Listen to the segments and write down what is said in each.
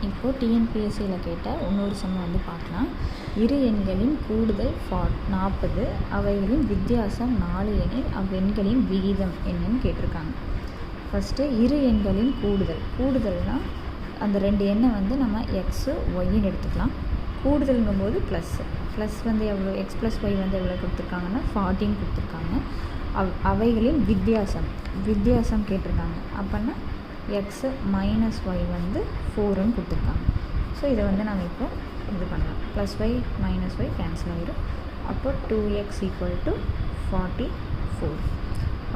இப்போது டிஎன்பிஎஸ்சியில் கேட்ட இன்னொரு சம் வந்து பார்க்கலாம். இரு எண்களின் கூடுதல் 40, அவைகளின் வித்தியாசம் 4 எனில் அவ்வெண்களின் விகிதம் என்னன்னு கேட்டிருக்காங்க. ஃபஸ்ட்டு இரு எண்களின் கூடுதல்னால் அந்த ரெண்டு எண்ணை வந்து நம்ம எக்ஸு ஒய்ன்னு எடுத்துக்கலாம். கூடுதல்ங்கும்போது ப்ளஸ் வந்து எவ்வளோ, எக்ஸ் ப்ளஸ் ஒய் வந்து எவ்வளோ கொடுத்துருக்காங்கன்னா 14 கொடுத்துருக்காங்க. அவைகளின் வித்தியாசம் கேட்டிருக்காங்க. அப்போன்னா எக்ஸு மைனஸ் ஒய் வந்து 4ன்னு கொடுத்துருக்காங்க. ஸோ இதை வந்து நம்ம இப்போ இது பண்ணலாம். Plus Y minus Y cancel ஆகிடும். அப்போ 2x = 44.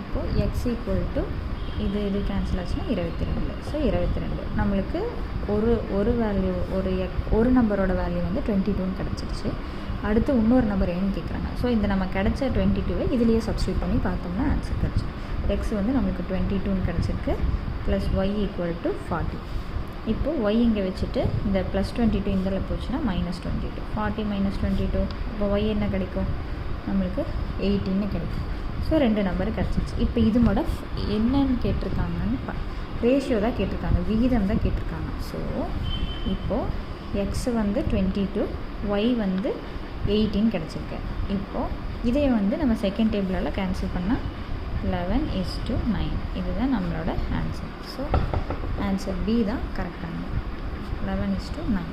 அப்போது எக்ஸ் = இது கேன்சல் ஆச்சுன்னா 22. ஸோ 22 நம்மளுக்கு ஒரு வேல்யூ ஒரு நம்பரோட வேல்யூ வந்து 22ன்னு கிடச்சிருச்சு. அடுத்து இன்னொரு நம்பர் ஏன்னு கேட்குறாங்க. ஸோ இந்த நம்ம கிடச்ச 22வை இதுலேயே சப்ஸ்டியூட் பண்ணி பார்த்தோம்னா ஆன்சர் கிடச்சி. எக்ஸ் வந்து நம்மளுக்கு 22ன்னு கிடச்சிருக்கு. Plus Y = 40. இப்போது ஒய் இங்கே வச்சுட்டு இந்த ப்ளஸ் 22 இதில் போச்சுன்னா -22. 40 - 22 இப்போ ஒய் என்ன கிடைக்கும், நம்மளுக்கு 18 கிடைக்கும். ஸோ 2 நம்பர் கிடச்சிச்சு. இப்போ இதோட என்னன்னு கேட்டிருக்காங்கன்னு ரேஷியோ தான் கேட்டிருக்காங்க, விகிதம் தான் கேட்டிருக்காங்க. ஸோ இப்போது எக்ஸ் வந்து 22, ஒய் வந்து 18 கிடச்சிருக்கு. இப்போது இதை வந்து நம்ம செகண்ட் டேபிளால் கேன்சல் பண்ணால் 11:9. இதுதான் நம்மளோட ஆன்சர். ஸோ ஆன்சர் பி தான் கரெக்டானது. 11:9.